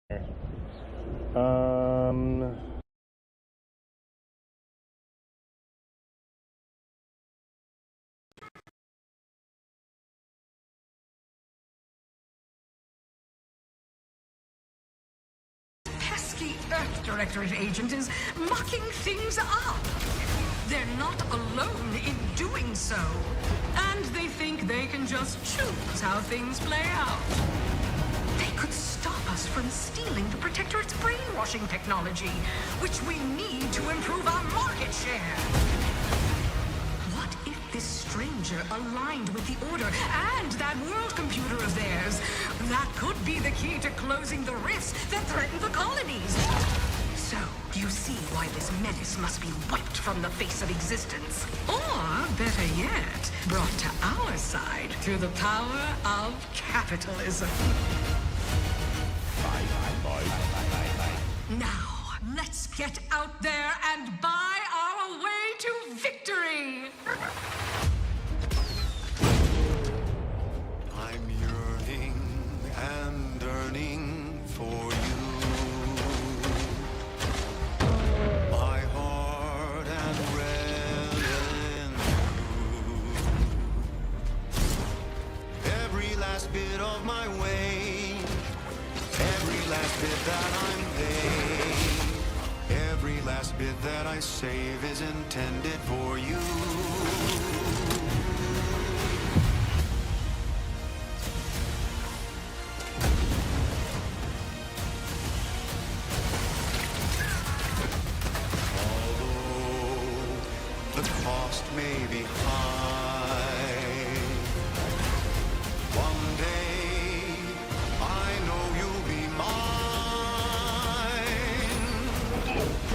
Um, Pesky Earth Directorate agent is mucking things up. They're not alone in doing so. And they think they can just choose how things play out. They could stop us from stealing the Protectorate's brainwashing technology, which we need to improve our market share. What if this stranger aligned with the Order and that world computer of theirs? That could be the key to closing the rifts that threaten the colonies. So, you see why this menace must be wiped from the face of existence. Or, better yet, brought to our side through the power of capitalism. Now, let's get out there and buy our way to victory! I'm yearning and yearning for you. My heart and red in you. Every last bit of my way, every last bit that I'm paid, every last bit that I save is intended for you. The cost may be high. One day, I know you'll be mine.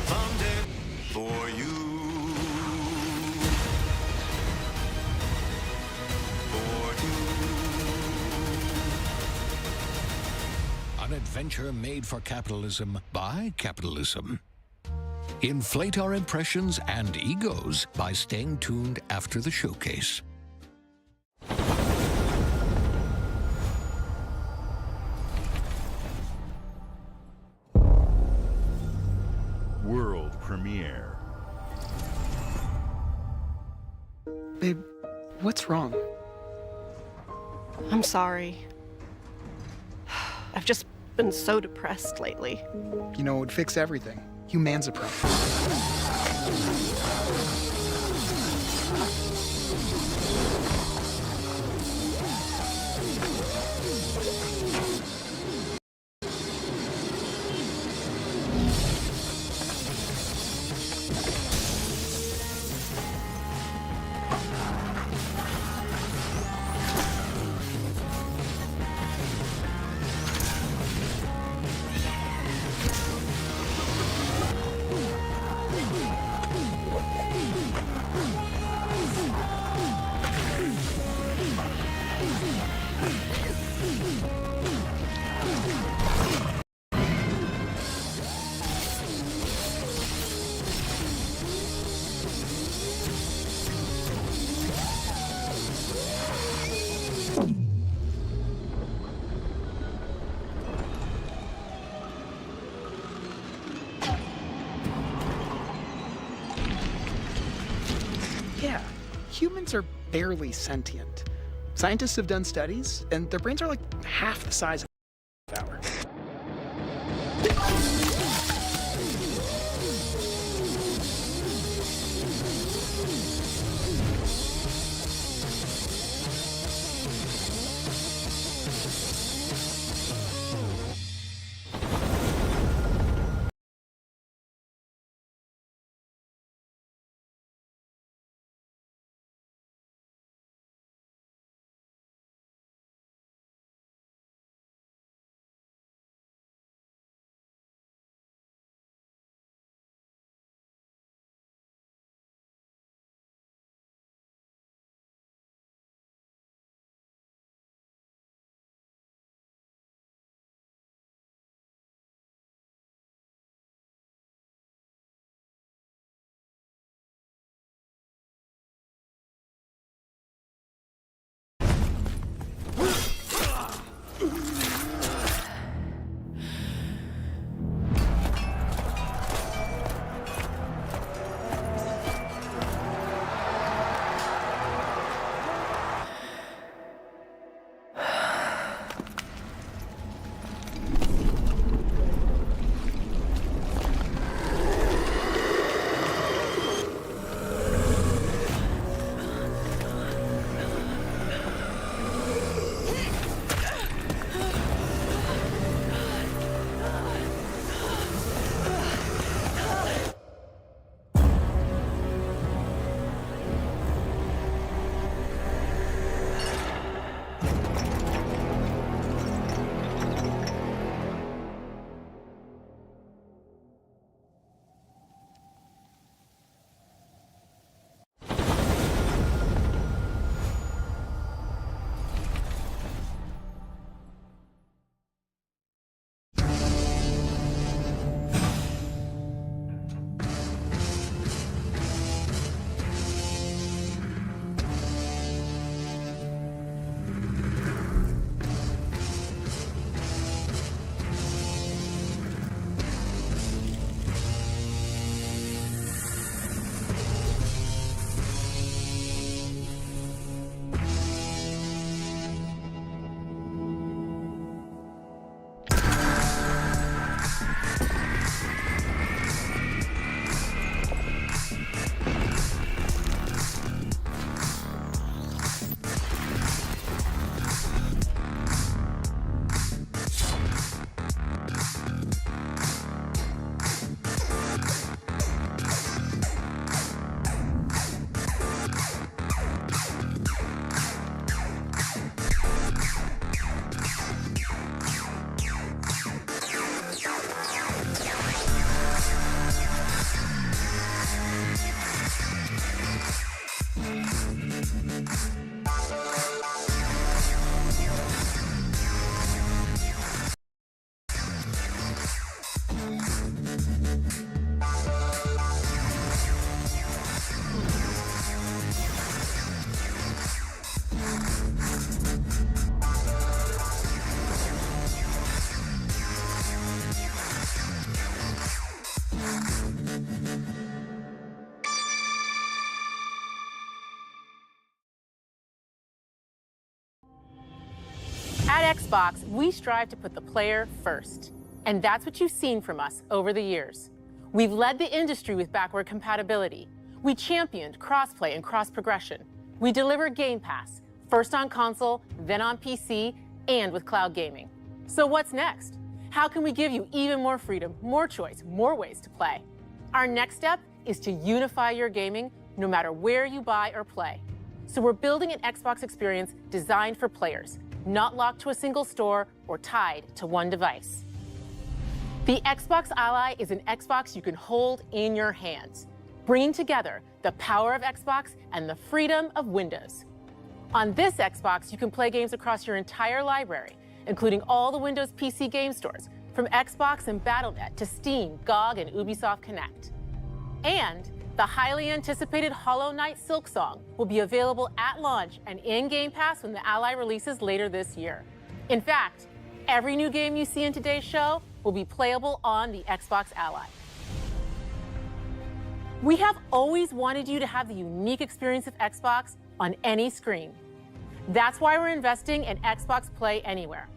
Someday, for you. For you. An adventure made for capitalism by capitalism. Inflate our impressions and egos by staying tuned after the showcase. World premiere. Babe, what's wrong? I'm sorry. I've just been so depressed lately. You know, it would fix everything. Humanzapro. Yeah, humans are barely sentient. Scientists have done studies, and their brains are like half the size of ours. Xbox, we strive to put the player first. And that's what you've seen from us over the years. We've led the industry with backward compatibility. We championed crossplay and cross-progression. We deliver Game Pass, first on console, then on PC, and with cloud gaming. So what's next? How can we give you even more freedom, more choice, more ways to play? Our next step is to unify your gaming no matter where you buy or play. So we're building an Xbox experience designed for players, not locked to a single store or tied to one device. The Xbox Ally is an Xbox you can hold in your hands, bringing together the power of Xbox and the freedom of Windows. On this Xbox, you can play games across your entire library, including all the Windows PC game stores, from Xbox and Battle.net to Steam, GOG, and Ubisoft Connect. And the highly anticipated Hollow Knight Silksong will be available at launch and in Game Pass when the Ally releases later this year. In fact, every new game you see in today's show will be playable on the Xbox Ally. We have always wanted you to have the unique experience of Xbox on any screen. That's why we're investing in Xbox Play Anywhere.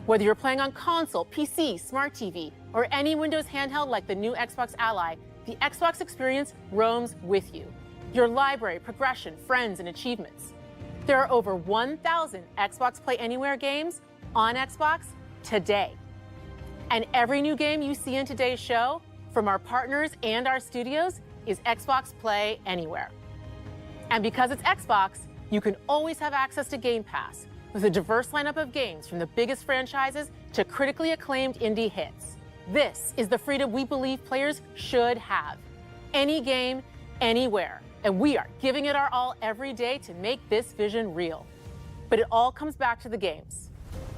Whether you're playing on console, PC, smart TV, or any Windows handheld like the new Xbox Ally, the Xbox experience roams with you. Your library, progression, friends, and achievements. There are over 1,000 Xbox Play Anywhere games on Xbox today. And every new game you see in today's show, from our partners and our studios, is Xbox Play Anywhere. And because it's Xbox, you can always have access to Game Pass with a diverse lineup of games from the biggest franchises to critically acclaimed indie hits. This is the freedom we believe players should have. Any game, anywhere. And we are giving it our all every day to make this vision real. But it all comes back to the games.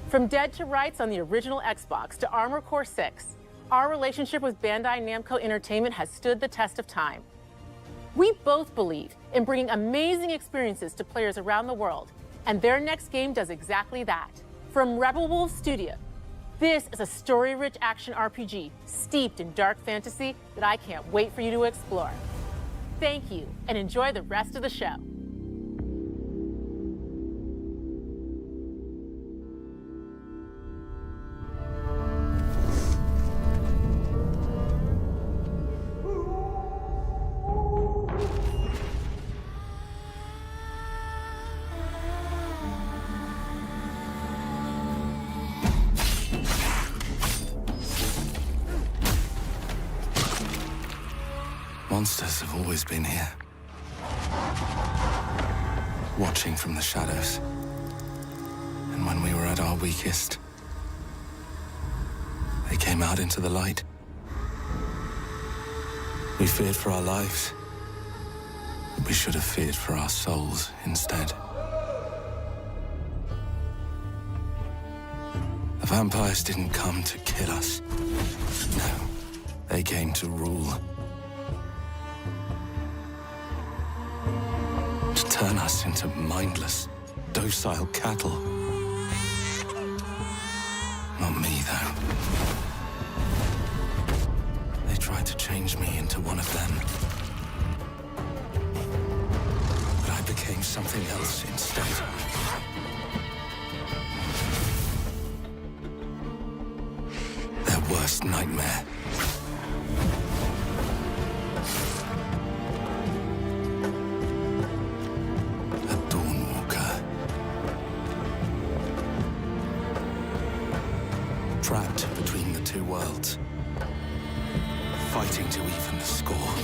From Dead to Rights on the original Xbox to Armored Core 6, our relationship with Bandai Namco Entertainment has stood the test of time. We both believe in bringing amazing experiences to players around the world, and their next game does exactly that. From Rebel Wolf Studio, this is a story-rich action RPG steeped in dark fantasy that I can't wait for you to explore. Thank you, and enjoy the rest of the show. Monsters have always been here, watching from the shadows. And when we were at our weakest, they came out into the light. We feared for our lives, but we should have feared for our souls instead. The vampires didn't come to kill us. No, they came to rule. To turn us into mindless, docile cattle. Not me, though. They tried to change me into one of them. But I became something else instead. Their worst nightmare. Trapped between the two worlds. Fighting to even the score.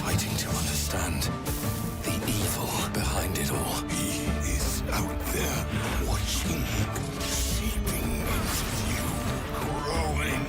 Fighting to understand the evil behind it all. He is out there watching, seeping into you, growing.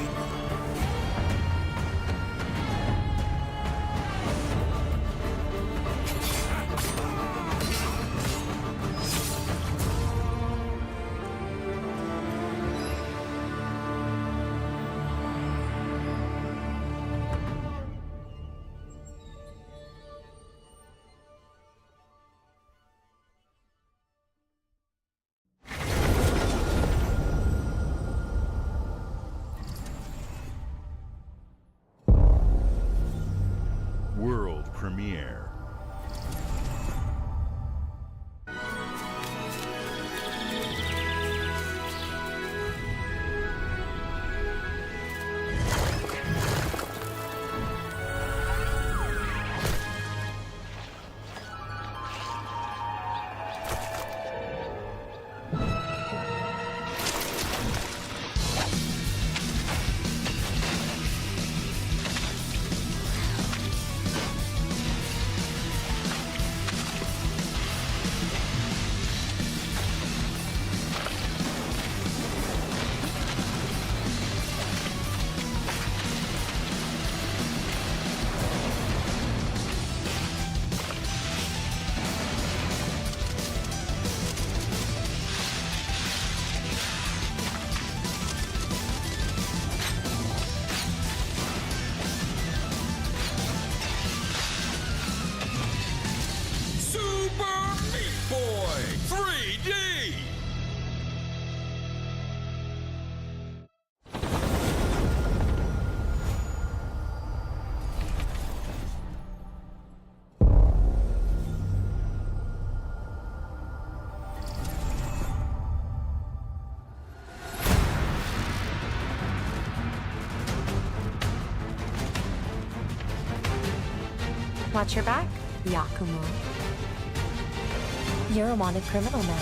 Watch your back, Yakumo. You're a wanted criminal now.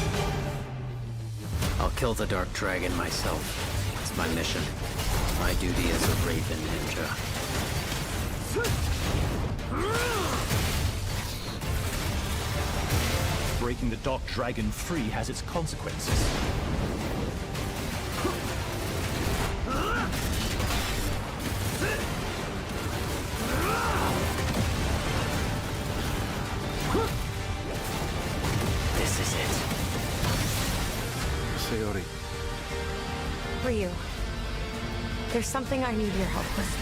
I'll kill the Dark Dragon myself. It's my mission. My duty as a Raven Ninja. Breaking the Dark Dragon free has its consequences. This is it. Sayori. Ryu, there's something I need your help with.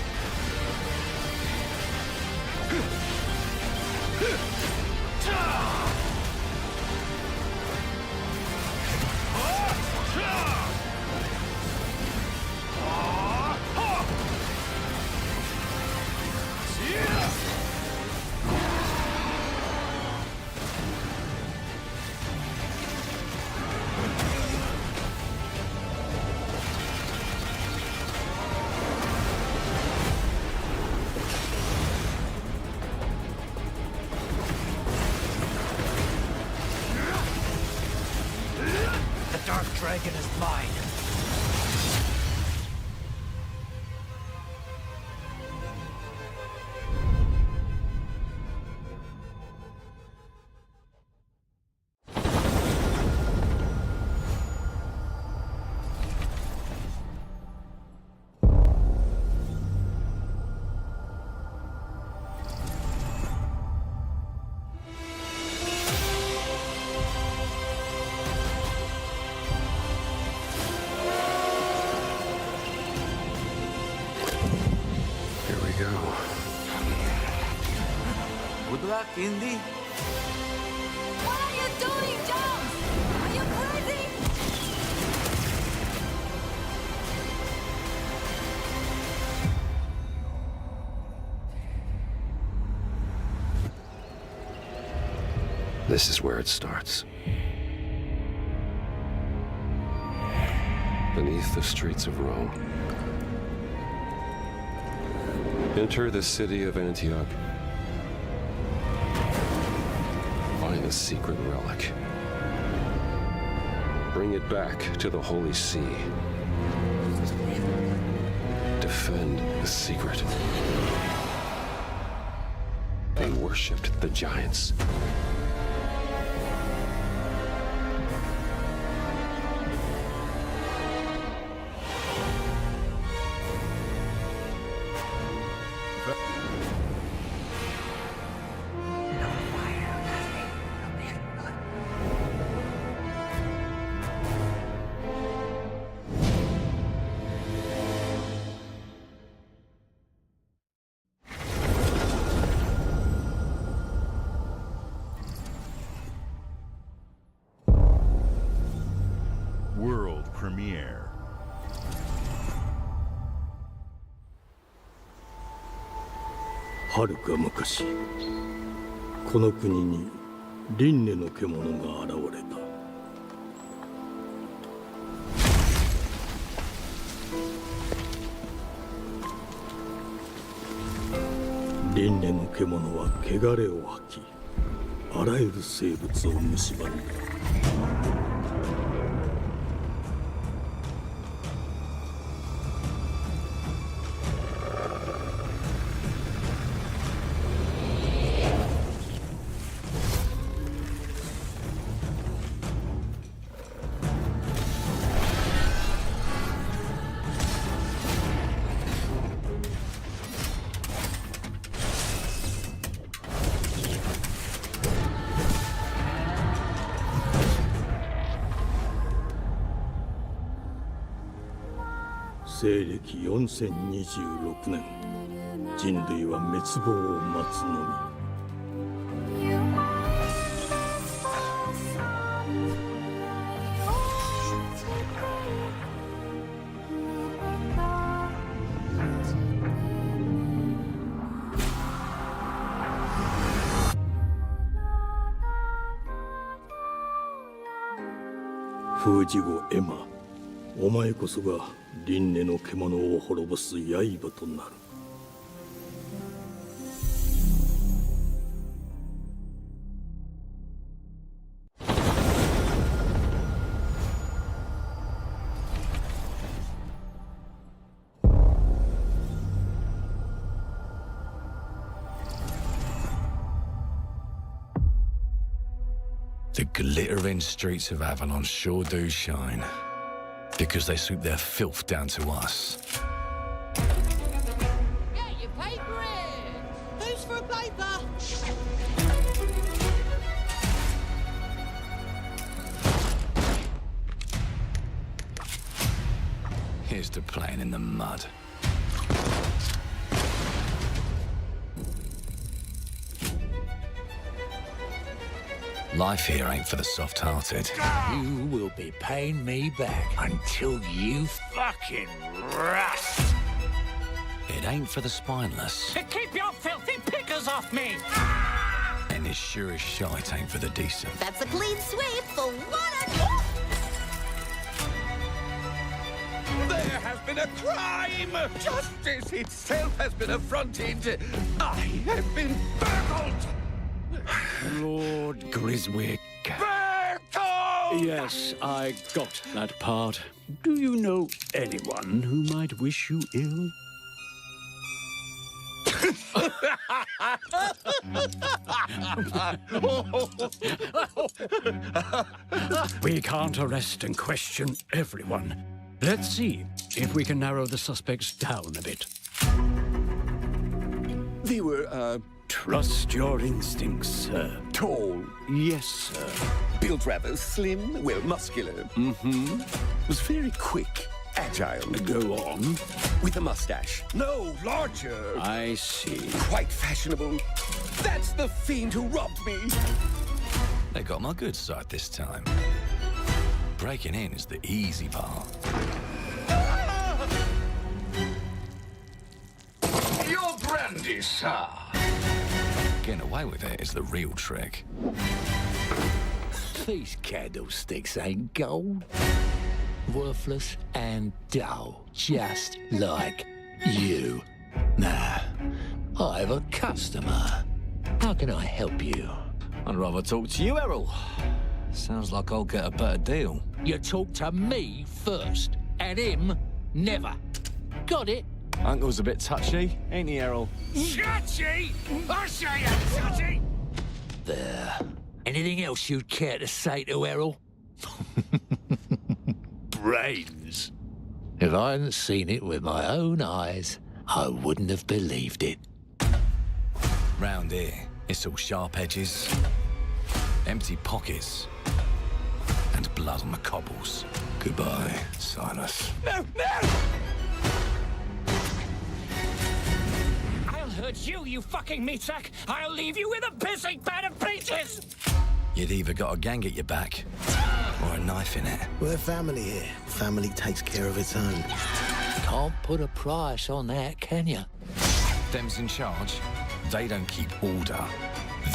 The Dark Dragon is mine. Good luck, Indy. What are you doing, Jones? Are you crazy? This is where it starts. Beneath the streets of Rome. Enter the city of Antioch. Find a secret relic. Bring it back to the Holy See. Defend the secret. They worshipped the giants. World premiere. はるか昔、この国に輪廻の獣が現れた。輪廻の獣は汚れを吐き、あらゆる生物を蝕んだ。西暦4026年、人類は滅亡を待つのみ。封じ子エマ、お前こそが輪廻の獣を滅ぼす刃となる。The glittering streets of Avalon sure do shine. Because they sweep their filth down to us. Get your paper in! Who's for a paper? Here's to playing in the mud. Life here ain't for the soft-hearted. You will be paying me back until you fucking rust. It ain't for the spineless. Keep your filthy pickers off me! And it sure as shite ain't for the decent. That's a clean sweep for one. There has been a crime! Justice itself has been affronted! I have been burgled! Lord Griswick. Yes, I got that part. Do you know anyone who might wish you ill? We can't arrest and question everyone. Let's see if we can narrow the suspects down a bit. They were, Trust your instincts, sir. tall, Yes, sir. built rather slim, well, muscular. Mm-hmm. Was very quick, agile. Go on. With a mustache. No, larger. I see. Quite fashionable. That's the fiend who robbed me. They got my good side this time. Breaking in is the easy part. Your brandy, sir. Getting away with it is the real trick. These candlesticks ain't gold. Worthless and dull, just like you. Nah, I have a customer. How can I help you? I'd rather talk to you, Errol. Sounds like I'll get a better deal. You talk to me first, and him never. Got it? Uncle's a bit touchy, ain't he, Errol? Touchy? I say I'm touchy! There. Anything else you'd care to say to Errol? Brains. If I hadn't seen it with my own eyes, I wouldn't have believed it. Round here, it's all sharp edges, empty pockets, and blood on the cobbles. Goodbye, Silas. No, no! I'll hurt you, you fucking meatsack! I'll leave you with a pissing pan of peaches! You'd either got a gang at your back, or a knife in it. We're family here. Family takes care of its own. Can't put a price on that, can you? Them's in charge. They don't keep order.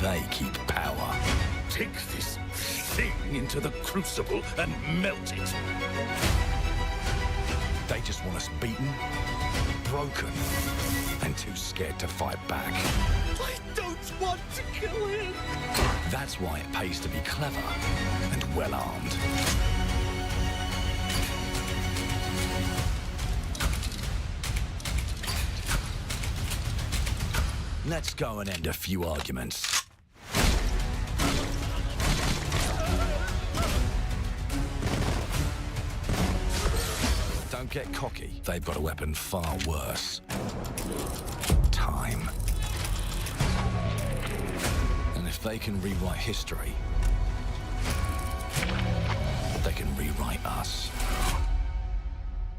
They keep power. Take this thing into the crucible and melt it. They just want us beaten, broken, and too scared to fight back. I don't want to kill him. That's why it pays to be clever and well-armed. Let's go and end a few arguments. Don't get cocky. They've got a weapon far worse. Time. And if they can rewrite history, they can rewrite us.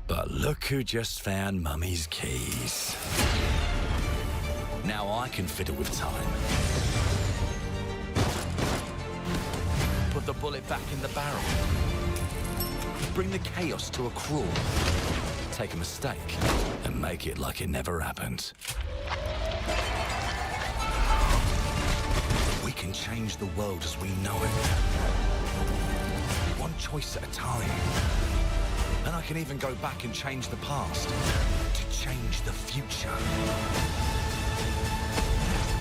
But look who just found Mummy's keys. Now I can fiddle with time. Put the bullet back in the barrel. Bring the chaos to a crawl. Take a mistake and make it like it never happened. We can change the world as we know it. One choice at a time. And I can even go back and change the past to change the future.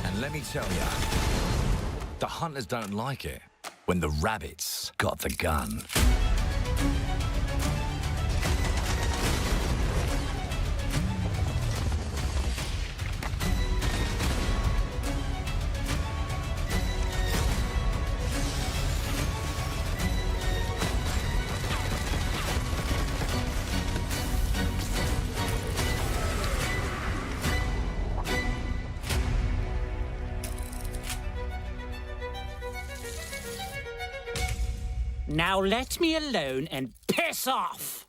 And let me tell you, the hunters don't like it when the rabbits got the gun. Now let me alone and piss off!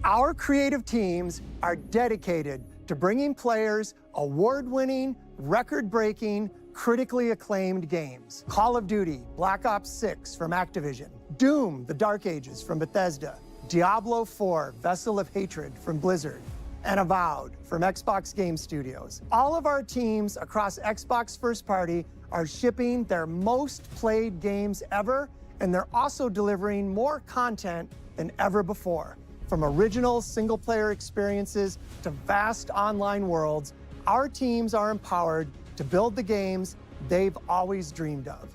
Our creative teams are dedicated to bringing players award-winning, record-breaking, critically acclaimed games. Call of Duty, Black Ops 6 from Activision, Doom, The Dark Ages from Bethesda, Diablo 4, Vessel of Hatred from Blizzard, and Avowed from Xbox Game Studios. All of our teams across Xbox First Party are shipping their most played games ever, and they're also delivering more content than ever before. From original single-player experiences to vast online worlds, our teams are empowered to build the games they've always dreamed of.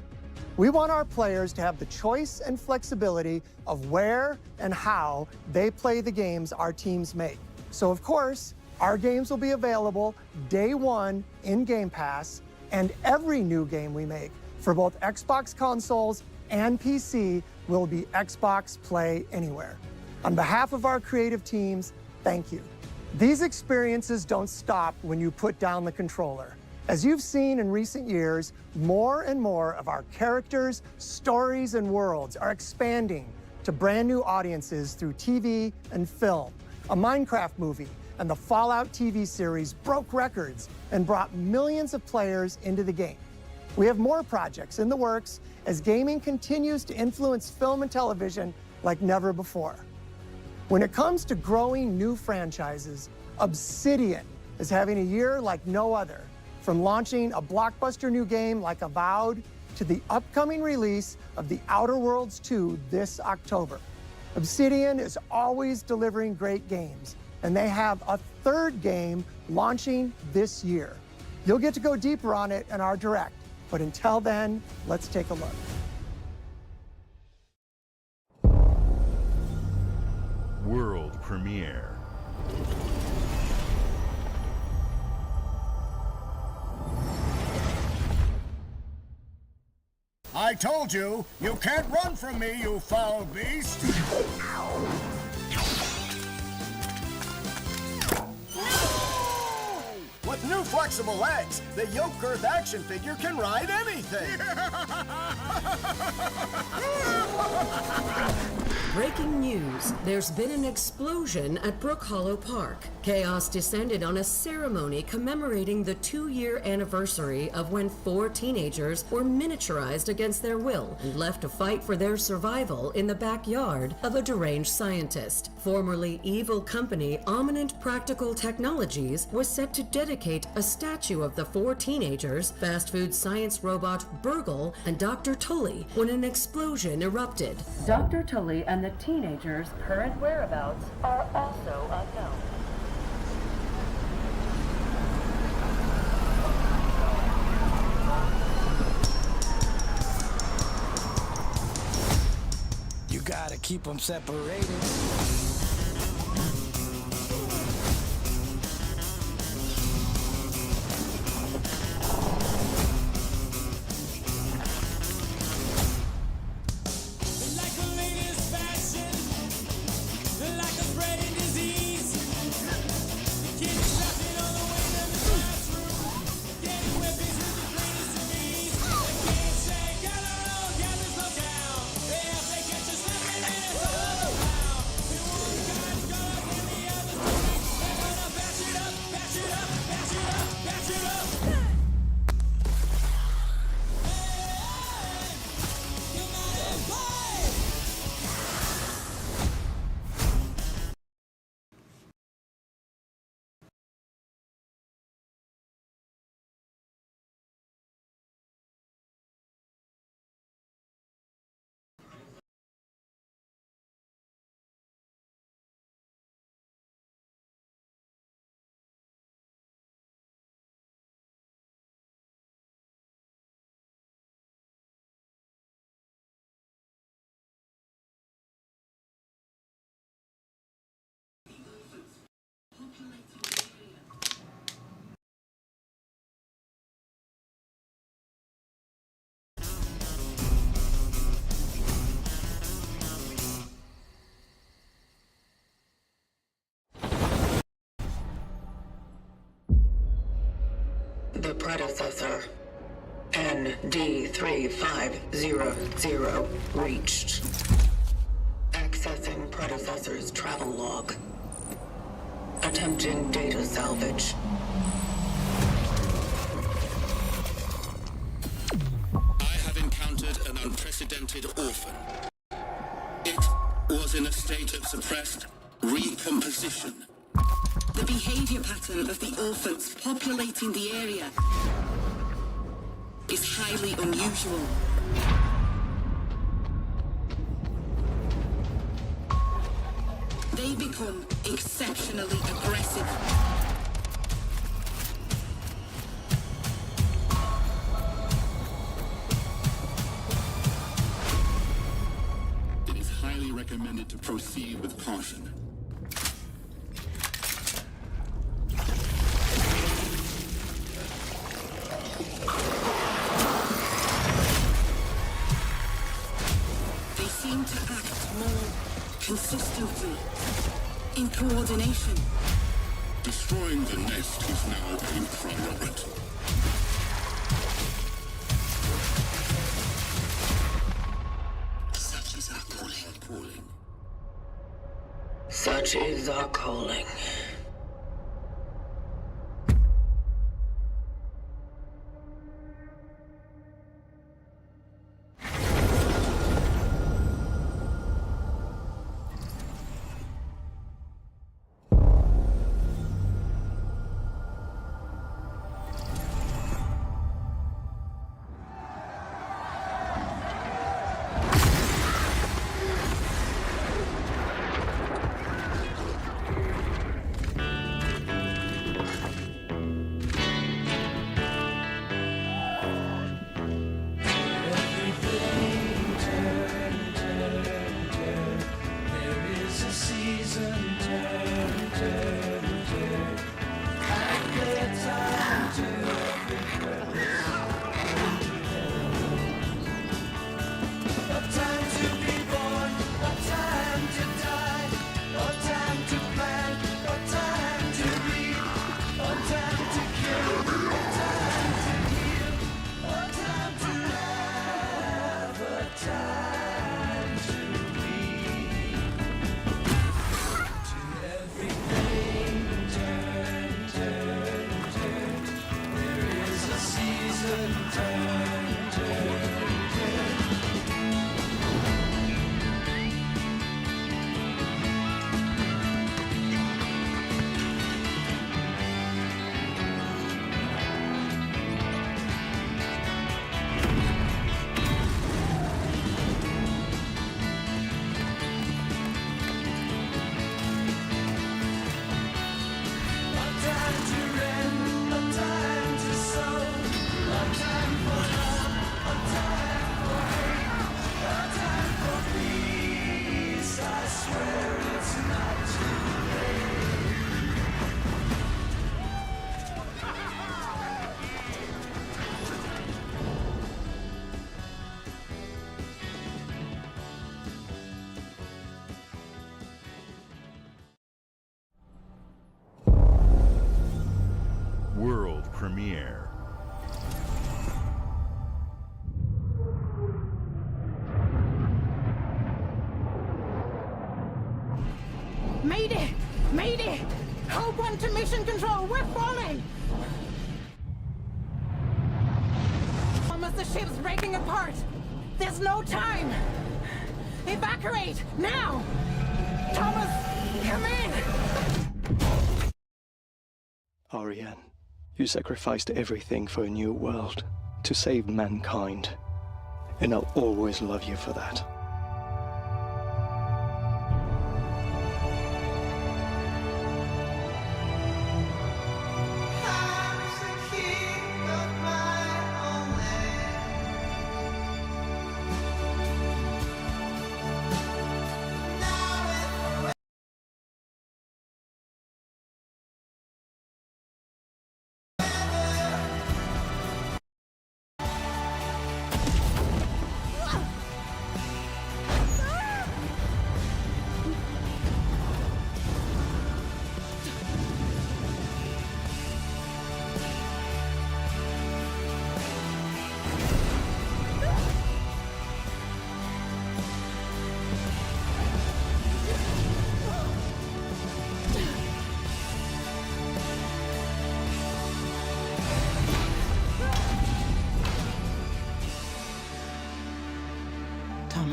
We want our players to have the choice and flexibility of where and how they play the games our teams make. So of course, our games will be available day one in Game Pass, and every new game we make for both Xbox consoles and PC will be Xbox Play Anywhere. On behalf of our creative teams, thank you. These experiences don't stop when you put down the controller. As you've seen in recent years, more and more of our characters, stories, and worlds are expanding to brand new audiences through TV and film. A Minecraft movie and the Fallout TV series broke records and brought millions of players into the game. We have more projects in the works as gaming continues to influence film and television like never before. When it comes to growing new franchises, Obsidian is having a year like no other. From launching a blockbuster new game like Avowed to the upcoming release of The Outer Worlds 2 this October. Obsidian is always delivering great games, and they have a third game launching this year. You'll get to go deeper on it in our Direct, but until then, let's take a look. World premiere. I told you, you can't run from me, you foul beast! With new flexible legs, the yoke girth action figure can ride anything! Breaking news. There's been an explosion at Brook Hollow Park. Chaos descended on a ceremony commemorating the 2-year anniversary of when 4 teenagers were miniaturized against their will and left to fight for their survival in the backyard of a deranged scientist. Formerly evil company Ominent Practical Technologies was set to dedicate a statue of the 4 teenagers, fast food science robot Burgle, and Dr. Tully when an explosion erupted. Dr. Tully and the teenagers' current whereabouts are also unknown. You gotta keep them separated. The predecessor, ND3500, reached. Accessing predecessor's travel log. Attempting data salvage. I have encountered an unprecedented orphan. It was in a state of suppressed recomposition. The behavior pattern of the orphans populating the area is highly unusual. They become exceptionally aggressive. It is highly recommended to proceed with caution. They seem to act more consistently, in coordination. Destroying the nest is now a priority. Such is our calling. Such is our calling. World premiere. Mayday! Mayday! Hold one to mission control! We're falling! Almost the ship's breaking apart! There's no time! Evacuate! Now! Thomas, come in! Ariane, you sacrificed everything for a new world, to save mankind. And I'll always love you for that.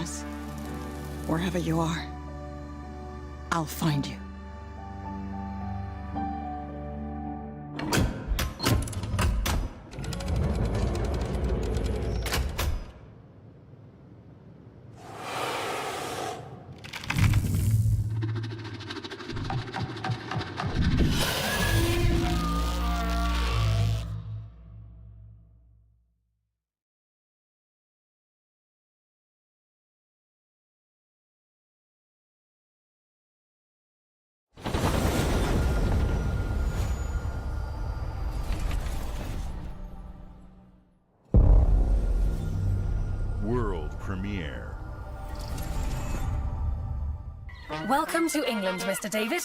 promise? Wherever you are, I'll find you. World premiere. Welcome to England, Mr. David.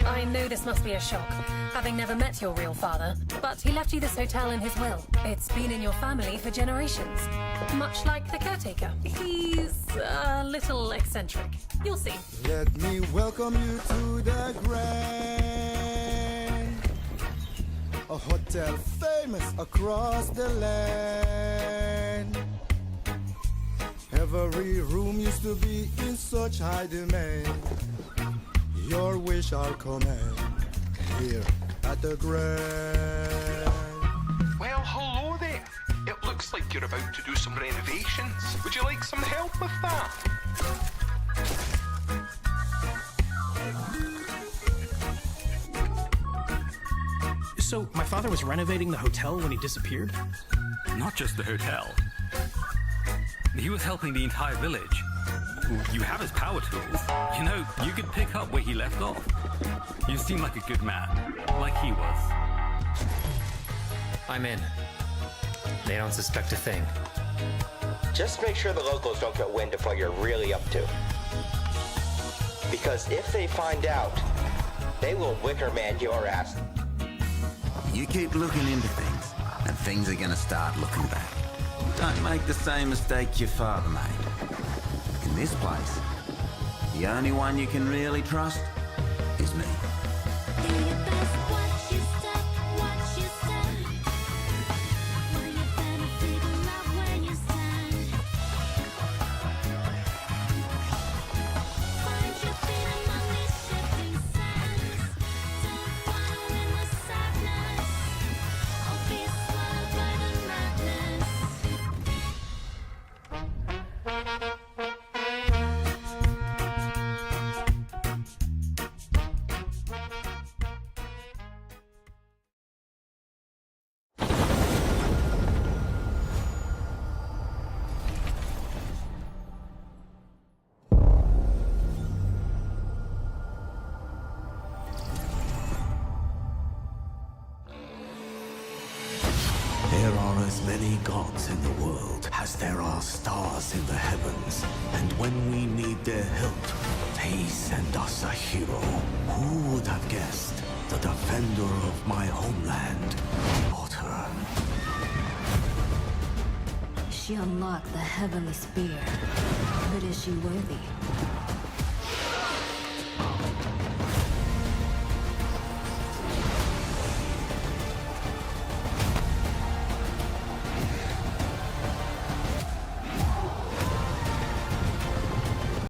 I know this must be a shock, having never met your real father, but he left you this hotel in his will. It's been in your family for generations, much like the caretaker. He's a little eccentric. You'll see. Let me welcome you to the Grand, a hotel famous across the land. Every room used to be in such high demand. Your wish I'll command here at the Grand. Well, hello there. It looks like you're about to do some renovations. Would you like some help with that? So, my father was renovating the hotel when he disappeared? Not just the hotel. He was helping the entire village. You have his power tools. You know, you could pick up where he left off. You seem like a good man, like he was. I'm in. They don't suspect a thing. Just make sure the locals don't get wind of what you're really up to. Because if they find out, they will wicker man your ass. You keep looking into things, and things are gonna start looking back. Don't make the same mistake your father made. In this place, the only one you can really trust is me. There are as many gods in the world as there are stars in the heavens. And when we need their help, they send us a hero. Who would have guessed? The defender of my homeland, Potter. She unlocked the heavenly spear. But is she worthy?